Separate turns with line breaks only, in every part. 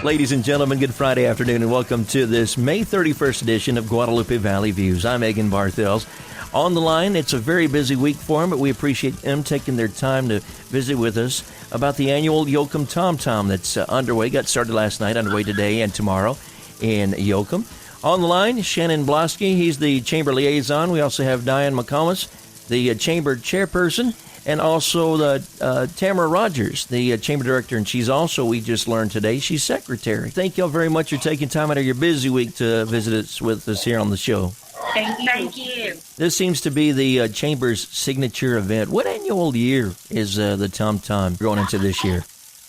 Ladies and gentlemen, good Friday afternoon and welcome to this May 31st edition of Guadalupe Valley Views. I'm Egan Barthels. On the line, it's a very busy week for them, but we appreciate them taking their time to visit with us about the annual Yoakum Tom Tom that's underway. Got started last night, underway today and tomorrow in Yoakum. On the line, Shannon Blaschke. He's the Chamber Liaison. We also have Diane McCommas, the Chamber Chairperson, and also Tamara Rogers, the Chamber Director, and she's also, we just learned today, she's Secretary. Thank you all very much for taking time out of your busy week to visit us with us here on the show.
Thank you.
This seems to be the Chamber's signature event. What annual year is the Tom Tom going into this year?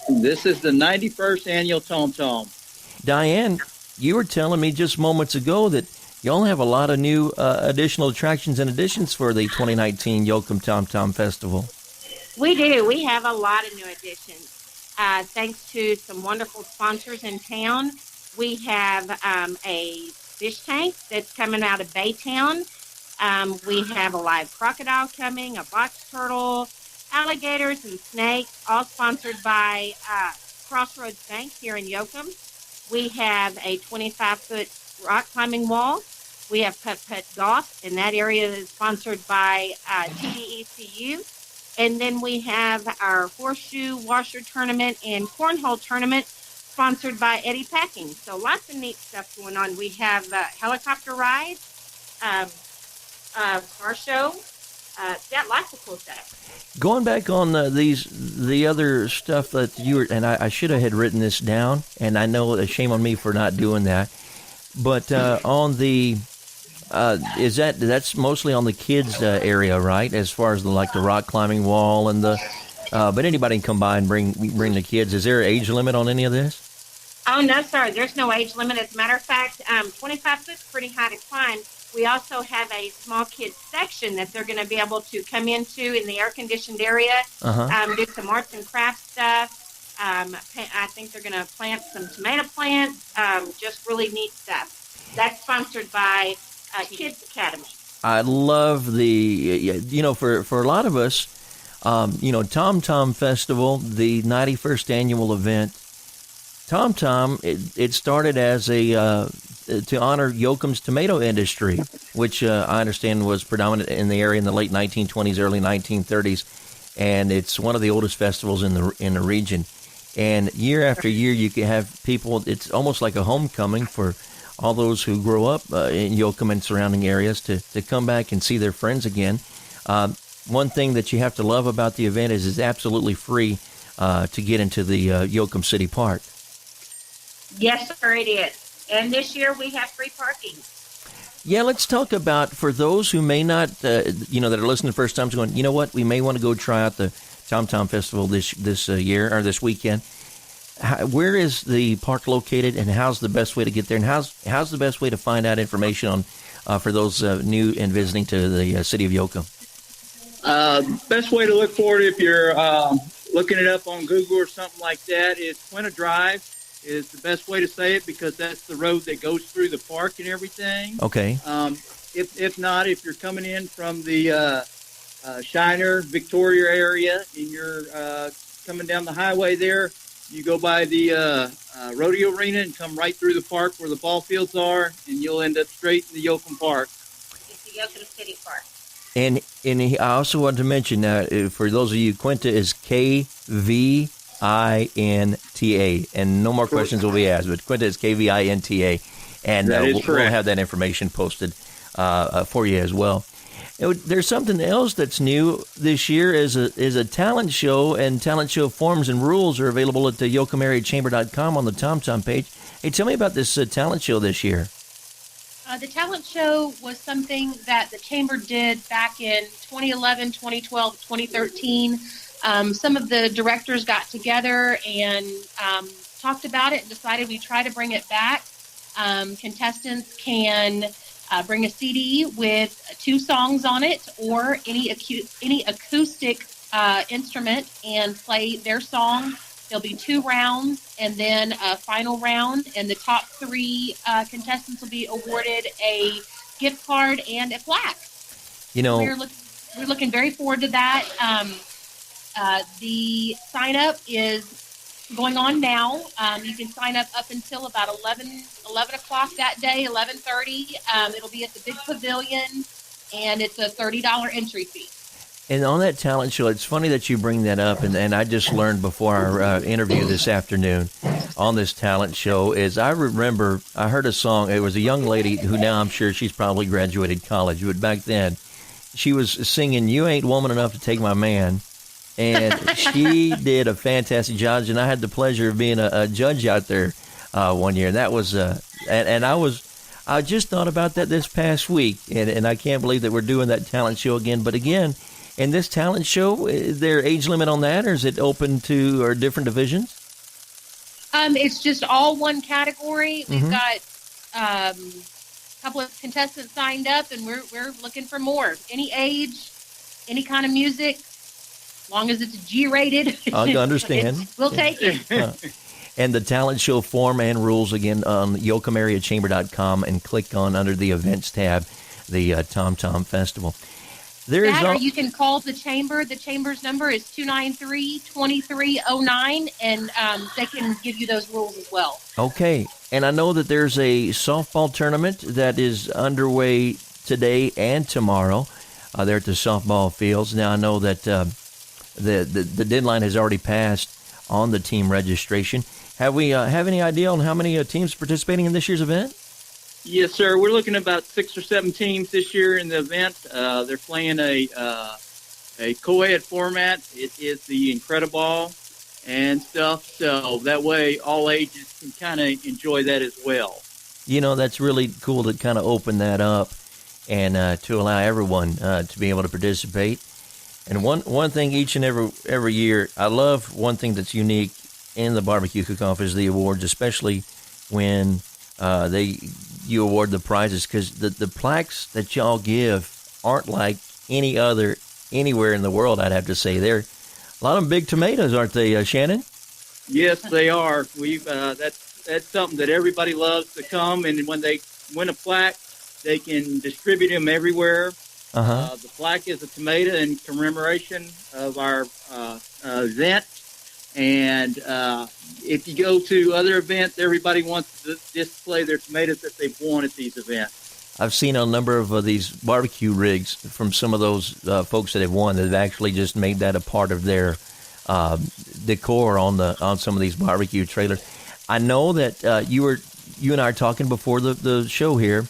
This is the 91st annual Tom Tom.
Diane, you were telling me just moments ago that y'all have a lot of new additional attractions and additions for the 2019 Yoakum Tom Tom Festival.
We do. We have a lot of new additions. Thanks to some wonderful sponsors in town, we have a fish tank that's coming out of Baytown. We have a live crocodile coming, a box turtle, alligators and snakes, all sponsored by Crossroads Bank here in Yoakum. We have a 25-foot rock climbing wall. We have putt-putt golf, and that area is sponsored by TDECU. And then we have our horseshoe washer tournament and cornhole tournament sponsored by Eddie Packing. So lots of neat stuff going on. We have helicopter rides, car show. Lots of cool stuff.
Going back on the other stuff that you were, and I should have had written this down, and I know, shame on me for not doing that. But on the, that's mostly on the kids area, right? As far as the rock climbing wall and the, but anybody can come by and bring the kids. Is there an age limit on any of this?
Oh, no, sir. There's no age limit. As a matter of fact, 25 foot is pretty high to climb. We also have a small kids section that they're going to be able to come into in the air-conditioned area, do some arts and crafts stuff. I think they're going to plant some tomato plants, just really neat stuff. That's sponsored by Kids Academy.
I love the, for a lot of us, Tom Tom Festival, the 91st annual event, Tom Tom, it started as to honor Yoakum's tomato industry, which I understand was predominant in the area in the late 1920s, early 1930s, and it's one of the oldest festivals in the region. And year after year, you can have people. It's almost like a homecoming for all those who grow up in Yoakum and surrounding areas to come back and see their friends again. One thing that you have to love about the event is it's absolutely free to get into the Yoakum City Park.
Yes, sir, it is. And this year we have free parking.
Yeah, let's talk about, for those who may not, that are listening the first time, going, you know what, we may want to go try out the Tom Tom Festival this year or this weekend. Where is the park located, and how's the best way to get there, and how's the best way to find out information on for those new and visiting to the city of Yoakum?
Best way to look for it, if you're looking it up on Google or something like that, is Quinta Drive. Is the best way to say it, because that's the road that goes through the park and everything.
Okay.
If not, if you're coming in from the Shiner, Victoria area, and you're coming down the highway there, you go by the rodeo arena and come right through the park where the ball fields are, and you'll end up straight in the Yoakum Park.
It's the Yoakum City Park.
And I also want to mention, for those of you, Quinta is KVINTA, and no more questions will be asked, but Quinta is KVINTA, and we'll have that information posted for you as well. There's something else that's new this year is a talent show, and talent show forms and rules are available at the YoakumAreaChamber.com on the Tom Tom page. Hey, tell me about this talent show this year.
The talent show was something that the Chamber did back in 2011, 2012, 2013. Some of the directors got together and talked about it and decided we try to bring it back. Contestants can bring a CD with 2 songs on it, or any acoustic instrument, and play their song. There'll be 2 rounds and then a final round, and the top 3 contestants will be awarded a gift card and a plaque. We're looking very forward to that. The sign up is going on now. You can sign up until about 11 o'clock that day, 11:30. It'll be at the big pavilion, and it's a $30 entry fee.
And on that talent show, it's funny that you bring that up, and I just learned before our interview this afternoon on this talent show is I remember I heard a song. It was a young lady who now I'm sure she's probably graduated college, but back then she was singing "You Ain't Woman Enough to Take My Man," and she did a fantastic job. And I had the pleasure of being a judge out there one year. And that was I just thought about that this past week, and I can't believe that we're doing that talent show again. But again. In this talent show, is there age limit on that, or is it open to or different divisions?
It's just all one category. We've got a couple of contestants signed up, and we're looking for more. Any age, any kind of music, as long as it's G-rated.
I understand.
We'll take it.
And the talent show form and rules, again, on yoakamereachamber.com, and click on under the events tab, the Tom Tom Festival.
Or you can call the chamber. The chamber's number is 293-2309, and they can give you those rules as well. Okay.
And I know that there's a softball tournament that is underway today and tomorrow there at the softball fields. Now, I know that the deadline has already passed on the team registration. Have we have any idea on how many teams participating in this year's event?
Yes, sir. We're looking at about 6 or 7 teams this year in the event. They're playing a co-ed format. It is the Incrediball and stuff, so that way all ages can kind of enjoy that as well.
You know, that's really cool to kind of open that up and to allow everyone to be able to participate. And one thing each and every year, I love one thing that's unique in the barbecue cook-off is the awards, especially when you award the prizes, because the plaques that y'all give aren't like any other anywhere in the world, I'd have to say. They're a lot of them big tomatoes, aren't they, Shannon?
Yes, they are. We've that's something that everybody loves to come, and when they win a plaque, they can distribute them everywhere. The plaque is a tomato in commemoration of our event. And if you go to other events, everybody wants to display their tomatoes that they've won at these events.
I've seen a number of these barbecue rigs from some of those folks that have won that have actually just made that a part of their decor on some of these barbecue trailers. I know that you and I are talking before the show here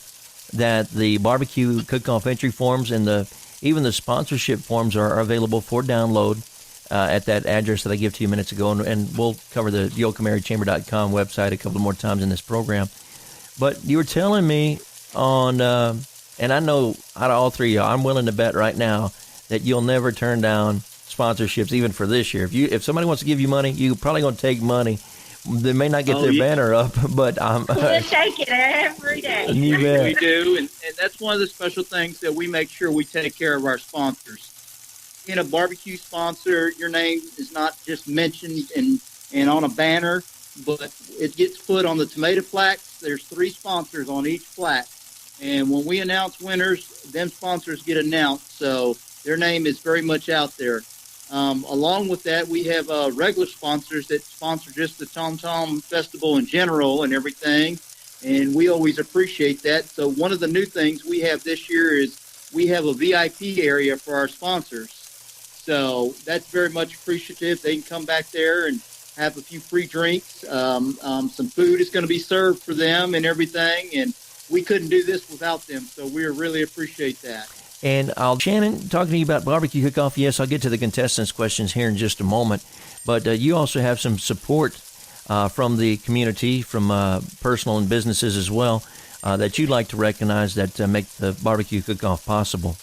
that the barbecue cook-off entry forms and even the sponsorship forms are available for download at that address that I gave to you minutes ago, and we'll cover the yoakamereachamber.com website a couple more times in this program. But you were telling me on, and I know out of all three of y'all, I'm willing to bet right now that you'll never turn down sponsorships, even for this year. If somebody wants to give you money, you're probably going to take money. They may not get their banner up, but
we'll take it every day.
You bet.
We do, and that's one of the special things that we make sure we take care of our sponsors. In a barbecue sponsor, your name is not just mentioned and on a banner, but it gets put on the tomato plaques. There's 3 sponsors on each plaque, and when we announce winners, them sponsors get announced, so their name is very much out there. Along with that, we have regular sponsors that sponsor just the Tom Tom Festival in general and everything, and we always appreciate that. So one of the new things we have this year is we have a VIP area for our sponsors. So that's very much appreciative. They can come back there and have a few free drinks. Some food is going to be served for them and everything, and we couldn't do this without them, so we really appreciate that.
And Shannon, talking to you about barbecue cook-off, yes, I'll get to the contestants' questions here in just a moment, but you also have some support from the community, from personal and businesses as well, that you'd like to recognize that make the barbecue cook-off possible.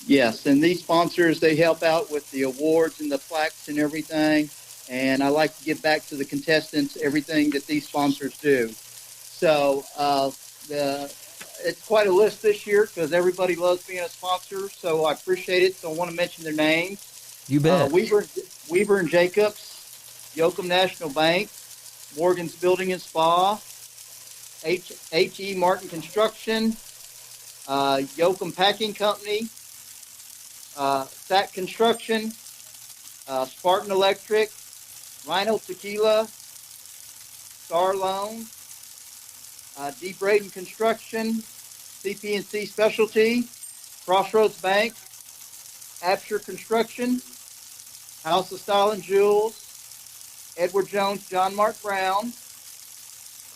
Yes, and these sponsors, they help out with the awards and the plaques and everything, and I like to give back to the contestants everything that these sponsors do. So it's quite a list this year because everybody loves being a sponsor, so I appreciate it. So I want to mention their names.
You bet.
Weaver and Jacobs, Yoakum National Bank, Morgan's Building and Spa, H.E. Martin Construction, Yoakum Packing Company, SAC Construction, Spartan Electric, Rhino Tequila, Star Loan, D. Braden Construction, CP&C Specialty, Crossroads Bank, Absher Construction, House of Style and Jewels, Edward Jones, John Mark Brown,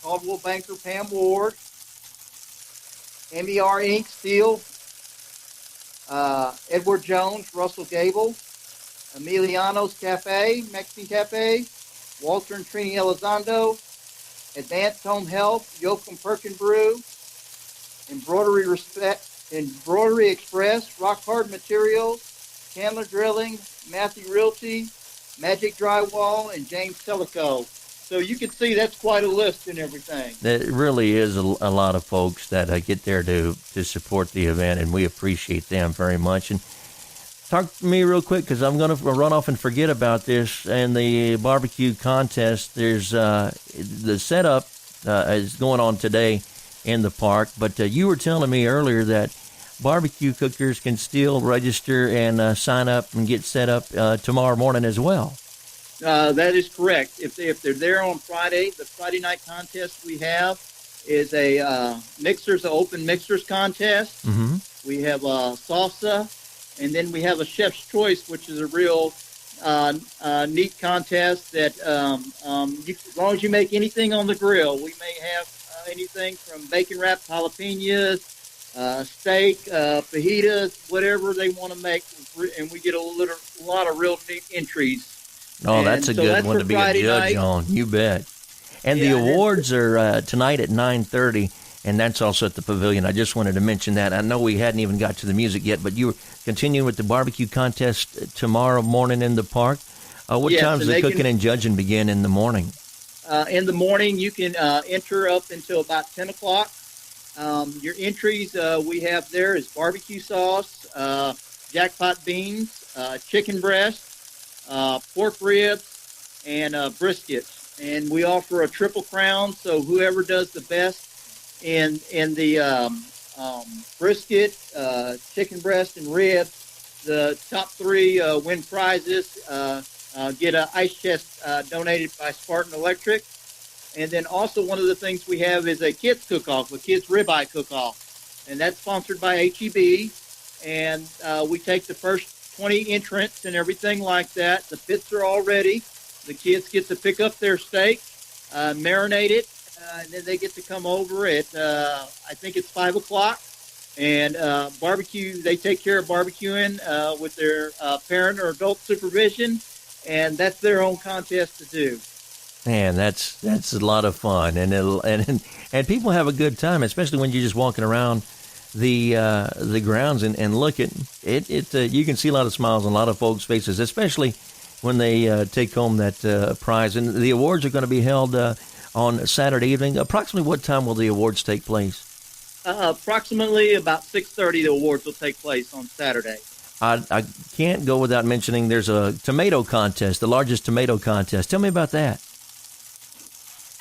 Caldwell Banker Pam Ward, MER Inc. Steel, Edward Jones, Russell Gable, Emiliano's Cafe, Mexican Cafe, Walter and Trini Elizondo, Advanced Home Health, Yoakum Perkin Brew, Embroidery Express, Rock Hard Materials, Chandler Drilling, Matthew Realty, Magic Drywall, and James Teleco. So you can see that's quite a list and everything.
It really is a lot of folks that get there to support the event, and we appreciate them very much. And talk to me real quick, because I'm going to run off and forget about this. And the barbecue contest, there's the setup is going on today in the park. But you were telling me earlier that barbecue cookers can still register and sign up and get set up tomorrow morning as well.
That is correct. If they're there on Friday, the Friday night contest we have is a open mixers contest.
Mm-hmm.
We have salsa, and then we have a chef's choice, which is a real neat contest that as long as you make anything on the grill, we may have anything from bacon wrapped jalapenos, steak, fajitas, whatever they want to make, and we get a lot of real neat entries.
Oh, that's a good one to be a judge on. You bet. And the awards are tonight at 9:30, and that's also at the Pavilion. I just wanted to mention that. I know we hadn't even got to the music yet, but you were continuing with the barbecue contest tomorrow morning in the park. What time does the cooking and judging begin in the morning?
In the morning, you can enter up until about 10 o'clock. Your entries we have there is barbecue sauce, jackpot beans, chicken breast, pork ribs, and brisket. And we offer a triple crown, so whoever does the best in the brisket, chicken breast, and ribs, the top three win prizes, get an ice chest donated by Spartan Electric. And then also one of the things we have is a kids cook-off, a kids ribeye cook-off. And that's sponsored by HEB. And we take the first 20 entrants and everything like that. The pits are all ready. The kids get to pick up their steak, marinate it, and then they get to come over at, I think it's 5 o'clock, and barbecue. They take care of barbecuing with their parent or adult supervision, and that's their own contest to do.
Man, that's a lot of fun, and people have a good time, especially when you're just walking around the grounds and look at it. You can see a lot of smiles on a lot of folks' faces, especially when they take home that prize. And the awards are going to be held on Saturday evening. Approximately what time will the awards take place?
Approximately about 6:30. The awards will take place on Saturday.
I can't go without mentioning there's a tomato contest, the largest tomato contest. Tell me about that.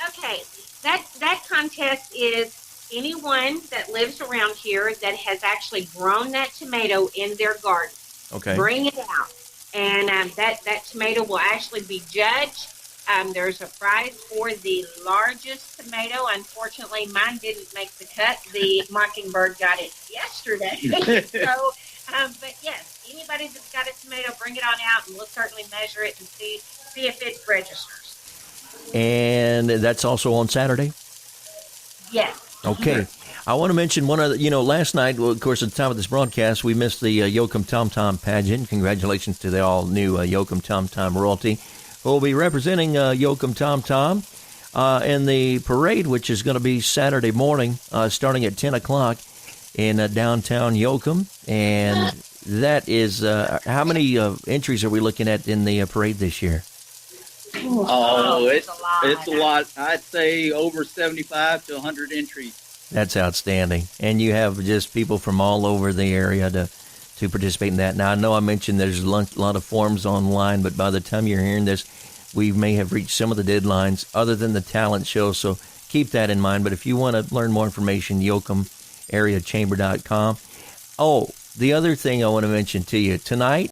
Okay, that contest is anyone that lives around here that has actually grown that tomato in their garden.
Okay.
Bring it out. And that tomato will actually be judged. There's a prize for the largest tomato. Unfortunately, mine didn't make the cut. The Mockingbird got it yesterday. So, but yes, anybody that's got a tomato, bring it on out, and we'll certainly measure it and see if it registers.
And that's also on Saturday?
Yes.
Okay. I want to mention one other, last night, well, of course, at the time of this broadcast, we missed the Yoakum Tom Tom pageant. Congratulations to the all-new Yoakum Tom Tom royalty, who will be representing Yoakum Tom Tom in the parade, which is going to be Saturday morning, starting at 10 o'clock in downtown Yoakum. And that is, how many entries are we looking at in the parade this year?
Oh, it's a lot. I'd say over 75 to 100 entries.
That's outstanding. And you have just people from all over the area to participate in that. Now, I know I mentioned there's a lot of forms online, but by the time you're hearing this, we may have reached some of the deadlines other than the talent show, so keep that in mind. But if you want to learn more information, YoakumAreaChamber.com. Oh, the other thing I want to mention to you, tonight